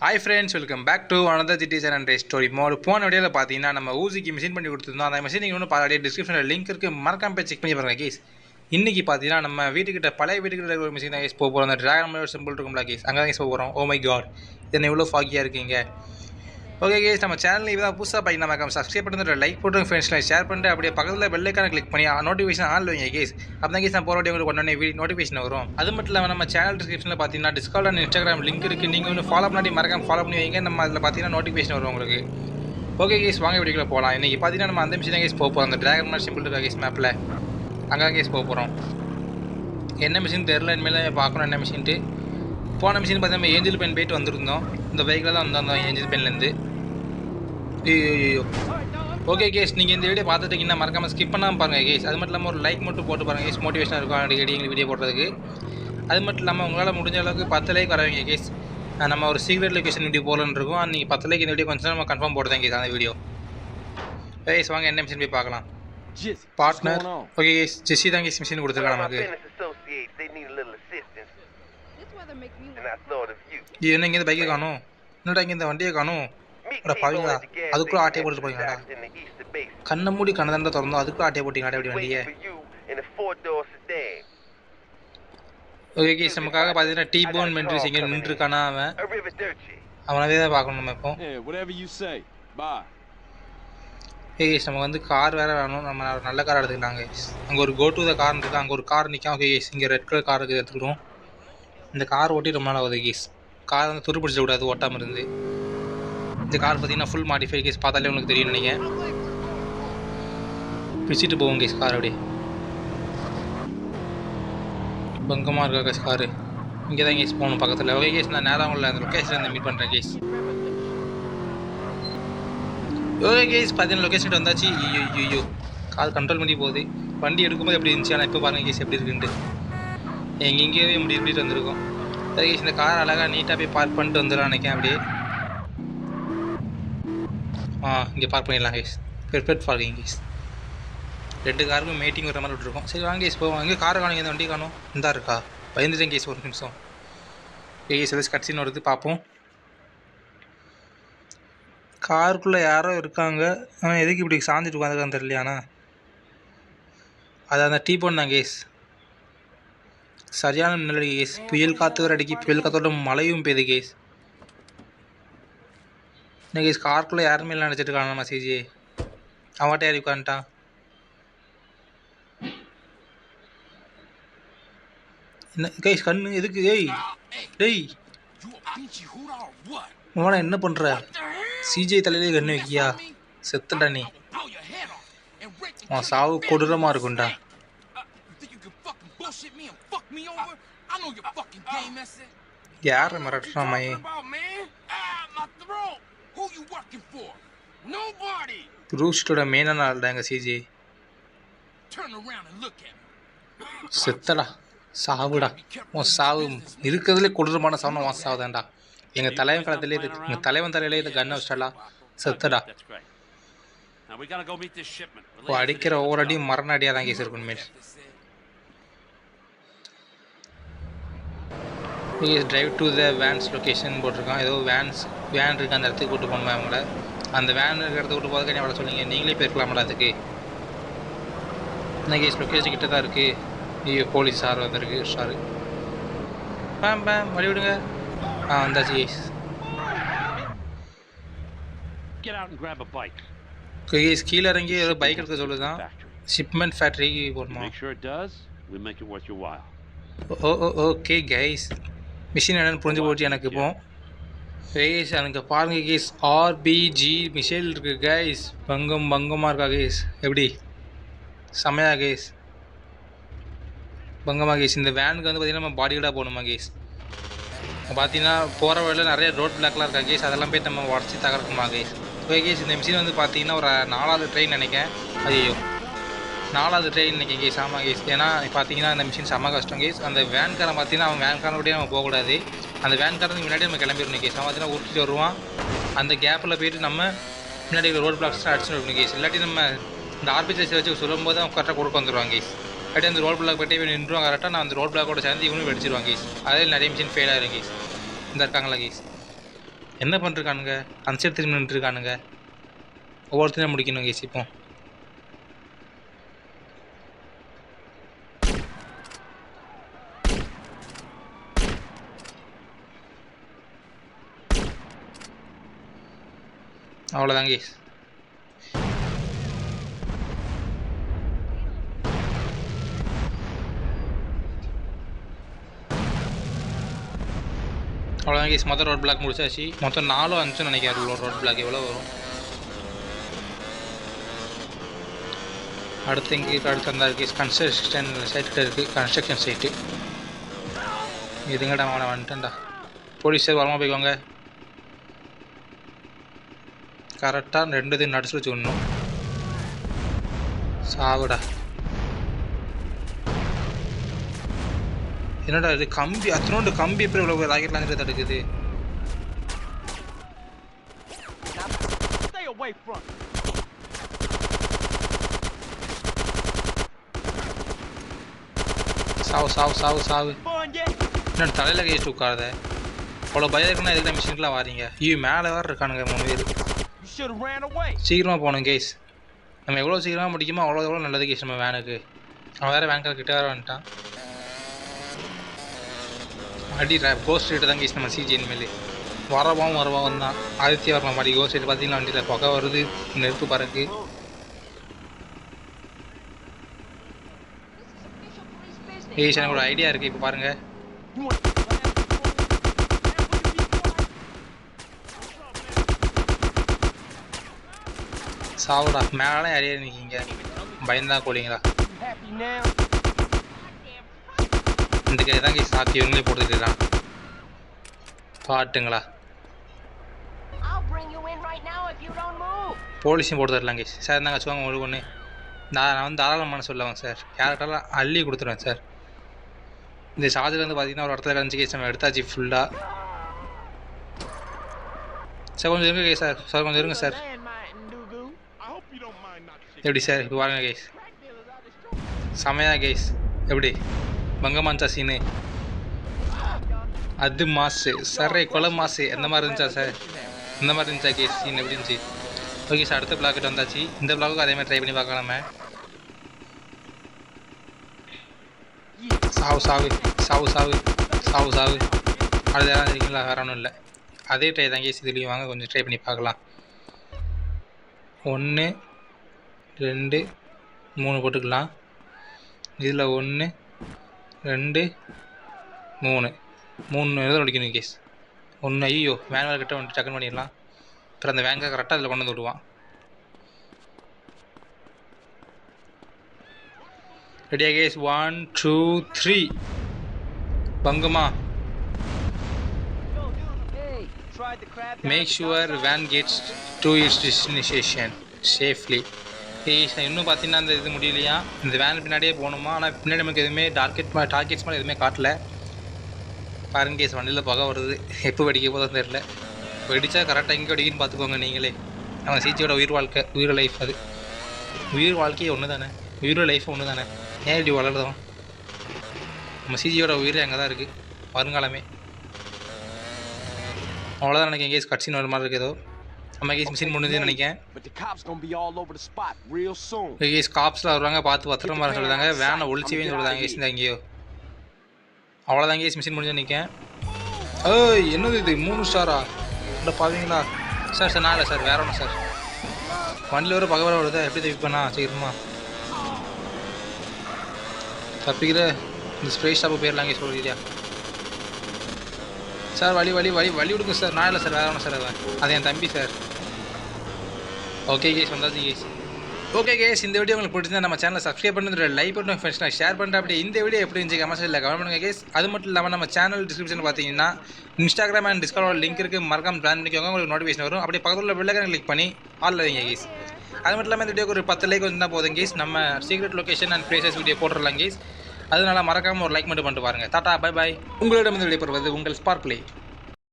Hi friends, welcome back to another GT San Andreas story mode. போன வீடியோவில் பார்த்தீங்கன்னா நம்ம ஊசிக்கு மிஷின் பண்ணி கொடுத்துருந்தோம். அந்த மிஷின் நீங்கள் ஒன்று பாருடைய டிஸ்கிரிப்ஷனில் லிங்க் இருக்குது, மறக்காம போய் செக் பண்ணி பாருங்கள் கேஸ். இன்றைக்கி பார்த்தீங்கன்னா நம்ம வீட்டுக்கிட்ட பழைய வீட்டுக்கிட்ட ஒரு மிஷின் தான் கேஸ் போக போகிறோம். அந்த ட்ராகன் சிம்பிள் இருக்கும்ல கேஸ், அங்கே தான் கேஸ் போக போகிறோம். ஓ மை காட், இது எவ்வளோ ஃபாகியாக இருக்கீங்க. ஓகே கேஸ், நம்ம சேனல் இப்போ தான் புதுசாக பார்த்து நம்ம சப்ஸ்கிரைப் பண்ணுறது, லைக் போட்டு ஃப்ரெண்ட்ஸில் ஷேர் பண்ணிட்டு அப்படியே பக்கத்தில் பெல்லைக்கான கிளிக் பண்ணி நோட்டிஃபிகேஷன் ஆன் வைங்க கேஸ். அப்போ தான் கேஸ் நான் போகிற உங்களுக்கு உடனே நோட்டிஃபிகேஷன் வரும். அது மட்டும் இல்லாமல் நம்ம சேனல் டிஸ்கிரிப்ஷனில் பார்த்தீங்கன்னா டிஸ்கார்ட் அண்ட் இன்ஸ்டாகிராம் லிங்க் இருக்குது. நீங்கள் ஒன்று ஃபாலோ பண்ணி மறக்காம ஃபாலோ பண்ணி வைங்க. நம்ம அதில் பார்த்தீங்கன்னா நோட்டிஃபிகேஷன் வரும் உங்களுக்கு. ஓகே கேஸ், வாங்க வீடியோக்குள்ள போகலாம். இன்றைக்கி பார்த்தீங்கன்னா நம்ம அந்த மிஷின் கேஸ் போக போகிறோம். அந்த ட்ராகன் சிம்பிள் இருக்கா கேஸ் மேப்பில், அங்கே தான் கேஸ் போக போகிறோம். என்ன மிஷின் தெரில, இனிமேல் பார்க்கணும் என்ன மிஷின்ட்டு. போன மிஷின் பார்த்தீங்கன்னா நம்ம ஏஞ்சல் பென் போயிட்டு வந்திருந்தோம். இந்த பைக்கில் தான் வந்தோம் ஏஞ்சல் பென்லேருந்து. ஐயோ ஓகே கேஸ், நீங்கள் இந்த வீடியோ பார்த்துட்டீங்கன்னா மறக்காமல் ஸ்கிப் பண்ணாமல் பாருங்கள் கேஸ். அது மட்டும் இல்லாமல் ஒரு லைக் மட்டும் போட்டு பாருங்கள் கேஸ், மோட்டிவேஷனாக இருக்கும் அடிக்கடி எங்கள் வீடியோ போடுறதுக்கு. அது மட்டும் இல்லாமல் உங்களால் முடிஞ்ச அளவுக்கு 10 லைக் வரவங்க கேஸ். நம்ம ஒரு சீக்ரெட் லொக்கேஷன் வீடியோ போகலன்னு இருக்கோம். நீங்கள் 10 லைக் இந்த வீடியோ கொஞ்சம் நம்ம கன்ஃபார்ம் போடுறேன் கேஸ் அந்த வீடியோ. கேஸ் வாங்க என்ன மிஷின் போய் பார்க்கலாம். பார்ட்னர் ஓகே கேஸ், ஜெஸ்ஸி தான் கேஸ் மிஷின் கொடுத்துருக்காங்க நமக்கு. இது என்ன இங்கேருந்து பைக்கை காணும், என்னடா இங்கே வண்டியை காணும். பாவீங்களா, அதுக்குள்ள ஆட்டையை போட்டு போறீங்களா? கண்ணை மூடி கண்ணதாண்டா திறந்தோம், அதுக்குள்ள ஆட்டையை போட்டீங்களா அப்படி வண்டியை? ஓகே கேஸ், நமக்காக பார்த்தீங்கன்னா டீ போன் மென்ட்ரிஸ் இங்கே நின்றுருக்கானா அவனவே தான் பார்க்கணும் நம்ம இப்போ. ஓகே கேஸ், நம்ம வந்து கார் வேறு வேணும். நம்ம நல்ல கார் எடுத்துக்கிட்டாங்க. அங்கே ஒரு கோ டு த கார் இருக்குது, அங்கே ஒரு கார் நிற்கும். ஓகே கேஸ், இங்கே ரெட் கலர் கார் இருக்குது, எடுத்துக்கிட்டோம். இந்த கார் ஓட்டி ரொம்ப நாள் ஆகுது கேஸ். கார் வந்து துரு பிடிச்சிடக்கூடாது ஓட்டாமல் இருந்து. இந்த கார் பார்த்தீங்கன்னா ஃபுல் மாடிஃபை கேஸ், பார்த்தாலே உங்களுக்கு தெரியும் நீங்கள். பிடிச்சிட்டு போவோம் கேஸ் கார். அப்படியே பங்கமாக இருக்கா கேஸ் காரு. இங்கே தான் கேஸ் போகணும் பக்கத்தில். ஓகே கேஸ், நான் நேரம் உள்ள அந்த லொக்கேஷன் மீட் பண்ணுறேன் கேஸ். ஓகே கேஸ், பார்த்தீங்கன்னா லொக்கேஷன் வந்தாச்சு. ஐயோ கார் கண்ட்ரோல் பண்ணி போகுது. வண்டி எடுக்கும்போது எப்படி இருந்துச்சு, ஆனால் இப்போ பாருங்கள் கேஸ் எப்படி இருக்குன்ட்டு. எங்கேயே முடிட்டு வந்திருக்கோம். ஓகே கேஸ், இந்த கார் அழகாக நீட்டாக போய் பார்க் பண்ணிட்டு வந்துடலாம் நினைக்கிறேன். அப்படியே இங்கே பார்க் பண்ணிடலாம் கேஸ். Perfect parking guys. 2 காருக்கும் மீட்டிங் வர மாதிரி விட்டுருக்கோம். சரி வாங்க கேஸ் போவோம். அங்கே காரை காணும், இந்த வண்டி காணும். இந்தா இருக்கா, பயந்துட்டேன் கேஸ். ஒரு நிமிஷம் கேஸ், ஏதாச்சும் கட்சின்னு வருது பார்ப்போம். காருக்குள்ளே யாரோ இருக்காங்க, ஆனால் எதுக்கு இப்படி சாஞ்சிட்டு உட்காந்துருக்கான்னு தெரியலையாண்ணா. அது அந்த டீ போன் தான் கேஸ். சரியான நிலடி கேஸ். புயல் காற்று வர அடிக்கி, புயல் காற்றோட மழையும் பெய்யுது கேஸ். என்ன கேஸ், காருக்குள்ளே யாருமே இல்லை நினச்சிட்டு இருக்காங்க மெசேஜ். அவன்கிட்ட யார் உட்காந்துட்டான். என்ன கேஸ் கண்ணு எதுக்கு? டேய் உன என்ன பண்ணுற? சிஜே தலையிலே கண்ணு வைக்கியா? செத்துட்டா நீ. உன் சாவு கொடூரமாக இருக்கும்டா. யாரை மிரட்டுறாமே? ரூஸ்டோட மெயினான ஆள் தான் எங்கள் சிஜே. செத்தடா, சாவுடா. உன் சாவு இருக்கிறதுலே கொடூரமான சாவுனா உன் சாவு தான்டா. எங்கள் தலைவன் காலத்திலே இது, எங்கள் தலைவன் தலையிலே இது கண்ணை வச்சிட்டா செத்தடா. அடிக்கிற ஒவ்வொரு அடியும் மரண அடியாக தான் கேஸ் இருக்கும். மேல் drive to the vans location போட்டிருக்கான். ஏதோ வேன் இருக்குது, அந்த இடத்துக்கு கூட்டு போகணுமா அவங்கள. அந்த வேன் இருக்கிற இடத்துக்கு கூட்டு போகிறதுக்கு என்ன சொல்லுங்க, நீங்களே போயிருக்கலாம்ல அதுக்கு. என்ன கேஸ், லொக்கேஷன் கிட்ட தான் இருக்குது. ஐயோ போலீஸ் சார் வந்திருக்கு. சாரு வழி விடுங்க. வந்தாச்சு கேஸ். கேஸ் கீழே இறங்கி ஏதோ பைக் எடுக்க சொல்லுதான். ஷிப்மெண்ட் ஃபேக்ட்ரிக்கு போகணுமா? ஓகே கைஸ், மிஷின் என்னென்னு புரிஞ்சு போச்சு எனக்கு இப்போ. கேஸ் எனக்கு பாருங்க கேஸ், ஆர்பிஜி மிஷின் இருக்குது கைஸ். பங்கமாக இருக்கா கேஸ். எப்படி செம்மையா கேஸ், பங்கமாக கேஸ். இந்த வேனுக்கு வந்து பார்த்திங்கன்னா நம்ம பாடி கார்டாக போகணுமா கேஸ். பார்த்தீங்கன்னா போகிற வழியில் நிறைய ரோட் பிளாக்லாம் இருக்கா கேஸ், அதெல்லாம் போய்ட்டு நம்ம உடச்சி தகர்க்குமா கேஸ். ஓகே கேஸ், இந்த மிஷின் வந்து பார்த்தீங்கன்னா ஒரு 4வது ட்ரெயின் நினைக்கிறேன். ஐயோ 4வது ட்ரெயின் நினைக்கிறேன் கேஸ். ஆமாம் கேஸ், ஏன்னா பார்த்தீங்கன்னா இந்த மிஷின் செம்ம கஷ்டம் கேஸ். அந்த வேன்காரன் பார்த்தீங்கன்னா அவன் வேன்காரன் கூட நம்ம போகக்கூடாது. அந்த வேன்காரனுக்கு முன்னாடி நம்ம கிளம்பிடணும் கேஸ். அவன் பார்த்தீங்கன்னா உருட்டிட்டு வருவான். அந்த கேப்பில் போய்ட்டு நம்ம முன்னாடி ரோட் பிளாக்ஸ் அடிச்சுட்டு இருக்கணும் கேஸ். இல்லாட்டி நம்ம இந்த ஆர்பிஜி வச்சு சொல்லும்போது அவன் கரெக்டாக கொடுக்க வந்துடுவாங்க கேஸ். அப்படியே அந்த ரோட் பிளாக் போய்ட்டு நின்றுவாங்க கரெக்டாக. நான் அந்த ரோட் பிளாக்கோட சேர்ந்து இவனும் வெடிச்சிருவாங்க கேஸ். அதே நிறைய மிஷின் ஃபெயில் ஆகிடும் கேஸ். இந்த இருக்காங்களா கேஸ். என்ன பண்ணிருக்கானுங்க? அந்த சைடு திரும்பி நின்றுருக்கானுங்க. ஒவ்வொருத்தரையும் முடிக்கணும் கேஸ் இப்போ. அவ்வளோதான் கேஸ். அவ்வளோதான் கேஸ். மொத்தம் ரோட் பிளாக் முடிச்சாச்சு. மொத்தம் 4 5 நினைக்கிறேன் ரோட் பிளாக் எவ்வளோ வரும். அடுத்து இங்கே அடுத்து அந்த கேஸ் கன்ஸ்ட்ரக்ஷன் சைட்டு இருக்குது. கன்ஸ்ட்ரக்ஷன் சைட்டு இதுங்கடா அவனை வந்துட்டேன்டா. போலீஸ் சார் வரமா போய்க்கோங்க. கரெக்டாக 2 இது நடிச்சு வச்சு விடணும். சாவுடா. என்னடா இது கம்பி அத்தனோண்டு கம்பி எப்படி இவ்வளோ ராக்கெட்லாம் தடுக்குது. சாவு சாவு சாவு சாவு. என்ன தலையில் கேட்டு உட்காருத. அவ்வளோ பயம் இருக்குன்னா எதுக்கு மிஷினுக்குலாம் வாரீங்க? ஐயோ மேலே வேறு இருக்கானுங்க 3 பேர். சீக்கிரமாக போகணும் கேஸ். நம்ம எவ்வளோ சீக்கிரமாக முடிக்குமோ அவ்வளோ நல்லது கேஸ் நம்ம வேனுக்கு. அவன் வேறு வேன் கிட்ட வேறு வந்துட்டான். அடி கோஸ்ட் ரேட்டு தான் கேஸ் நம்ம சிஜிஎன் மேலே வரவாவும் தான். ஆதித்யா வரலாம் மாதிரி கோஸ்ட் ரேட் பார்த்தீங்கன்னா வண்டியில் புகை வருது, நெருப்பு பறக்கு. ஏஸ் எனக்கு ஒரு ஐடியா இருக்குது. இப்போ பாருங்கள். சாவுடா. மேலே யாரையா நிற்கிங்க பயந்தா கோழிங்களா. இந்த கை தான் கேஸ் சாத்தி இவங்களே போட்டுக்கலாம் பாட்டுங்களா. போலீஸையும் போட்டு தரலாம் கேஸ். சார் இருந்தாங்க வச்சுக்கோங்க உங்களுக்கு ஒன்று. நான் வந்து தாராளமான சொல்லுவாங்க சார். கேரக்டரெலாம் அள்ளி கொடுத்துருவேன் சார். இந்த சார்ஜர் வந்து பார்த்தீங்கன்னா ஒரு இடத்துல கழிச்சு கேஸ் நம்ம எடுத்தாச்சு ஃபுல்லாக. சார் கொஞ்சம் இருங்க கேஸ். சார் கொஞ்சம் இருங்க சார். எப்படி சார் இப்போ வாங்க கேஸ். செமையா கேஸ். எப்படி பங்கமான்ச்சா சீனு? அது மாசு சர்ரே கொலை மாசு எந்த மாதிரி இருந்துச்சா சார்? இந்த மாதிரி இருந்துச்சா கேஸ் சீன்? எப்படி இருந்துச்சு? ஓகே சார் அடுத்த பிளாக்கிட்ட வந்தாச்சு. இந்த பிளாக்கு அதே மாதிரி ட்ரை பண்ணி பார்க்கலாம் நம்ம. சாவு சாவு சாவு சாவு சாவு சாவு. அது யாராவது இருக்கீங்களா? வேற ஒன்றும் இல்லை. அதே ட்ரை தான் கேஸ் இதுலேயும். வாங்க கொஞ்சம் ட்ரை பண்ணி பார்க்கலாம். 1 2 3 போட்டுக்கலாம். இதில் 1 2 3 எழுத முடிக்கணும் கேஸ். 1 ஐயோ வேன் வேறு கிட்ட வந்துட்டு டக்குன்னு பண்ணிடலாம். அப்புறம் அந்த வேங்கை கரெக்டாக அதில் கொண்டு வந்து விடுவான். ரெடியா கேஸ்? 1 2 3 பங்கமா. Make sure van gets to its destination safely. இன்னும் பார்த்தீங்கன்னா அந்த இது முடியலையா? இந்த வேன் பின்னாடியே போகணுமா? ஆனால் பின்னாடி நமக்கு எதுவுமே டார்கெட்ஸ் மேலே எதுவுமே காட்டல. பாருங்க கேஸ் வண்டியில் புகை வருது. எப்போ வெடிக்க போதும் தெரில. வெடித்தா கரெக்டாக எங்கே வெடிக்குன்னு பார்த்துக்கோங்க நீங்களே. நம்ம சிஜியோட உயிர் லைஃப் அது. உயிர் வாழ்க்கையே ஒன்று தானே. உயிர் லைஃப் ஒன்று தானே. ஏன் இப்படி வளருதோம்? நம்ம சிஜியோட உயிர் அங்கே தான் இருக்குது வருங்காலமே. அவ்வளோதான் நினைக்கிறேன் கேஸ். கட்சின்னு வர மாதிரி இருக்குது ஏதோ. நம்ம கேஸ் மிஷின் முடிஞ்சுன்னு நினைக்கிறேன். கேஸ் காப்ஸ்லாம் வருவாங்க பார்த்து பத்திரமா சொல்லுறாங்க. வேனை ஒழிச்சவே சொல்லுறாங்க கேஸ். இந்த எங்கேயோ அவ்வளோதான் கேஸ் மிஷின் முடிஞ்சு நிற்கேன். ஏய் என்னது இது 3 ஸ்டாரா? இல்லை பாவீங்களா சார்? சார் நான் இல்லை சார், வேற ஒன்று சார். வண்டியில் வர பகவர வருதா? எப்படி தப்பிப்பண்ணா சீக்கிரமா தப்பிக்கிற. இந்த ஸ்ப்ரே ஷாப்பு போயிடலாம் கேஸ் சொல்லியா சார்? வழி விடுங்க சார். நான் இல்லை சார், வேற ஒன்று சார். அது என் தம்பி சார். ஓகே கேஸ் வந்தாச்சு கேஸ். ஓகே கேஸ் இந்த வீடியோ உங்களுக்கு பிடிச்சிருந்தா நம்ம சேனலை சப்ஸ்கிரைப் பண்ணுறது, லைக் பண்ணுங்க, ஃப்ரெண்ட்ஸ்லாம் ஷேர் பண்ணுறேன். அப்படி இந்த வீடியோ எப்படி இருந்துச்சு கமெண்ட்ஸில் கமெண்ட் பண்ணுங்க கேஸ். அது மட்டும் இல்லாமல் நம்ம சேனல் டிஸ்கிரிப்ஷன் பார்த்தீங்கன்னா இன்ஸ்டாகிராம் அண்ட் டிஸ்கவுண்ட் லிங்க் இருக்குது. மறக்காம ஜாயின் பண்ணிக்கோங்க. உங்களுக்கு நோட்டிஃபிகேஷன் வரும். அப்படியே பக்கத்தில் உள்ள பெல்லைக்கான கிளிக் பண்ணி ஆல் வைங்க கேஸ். அது மட்டும் இல்லாமல் இந்த வீடியோக்கு ஒரு 10 லைக் வந்து தான் போதும் கேஸ். நம்ம secret location and places video போட்டுடலாம் கேஸ். அதனால மறக்காமல் ஒரு லைக் மட்டும் பண்ணிட்டு பாருங்கள். Tata bye bye. உங்களிடம் வந்து விடைபெறுவது உங்கள் ஸ்பார்க்லே.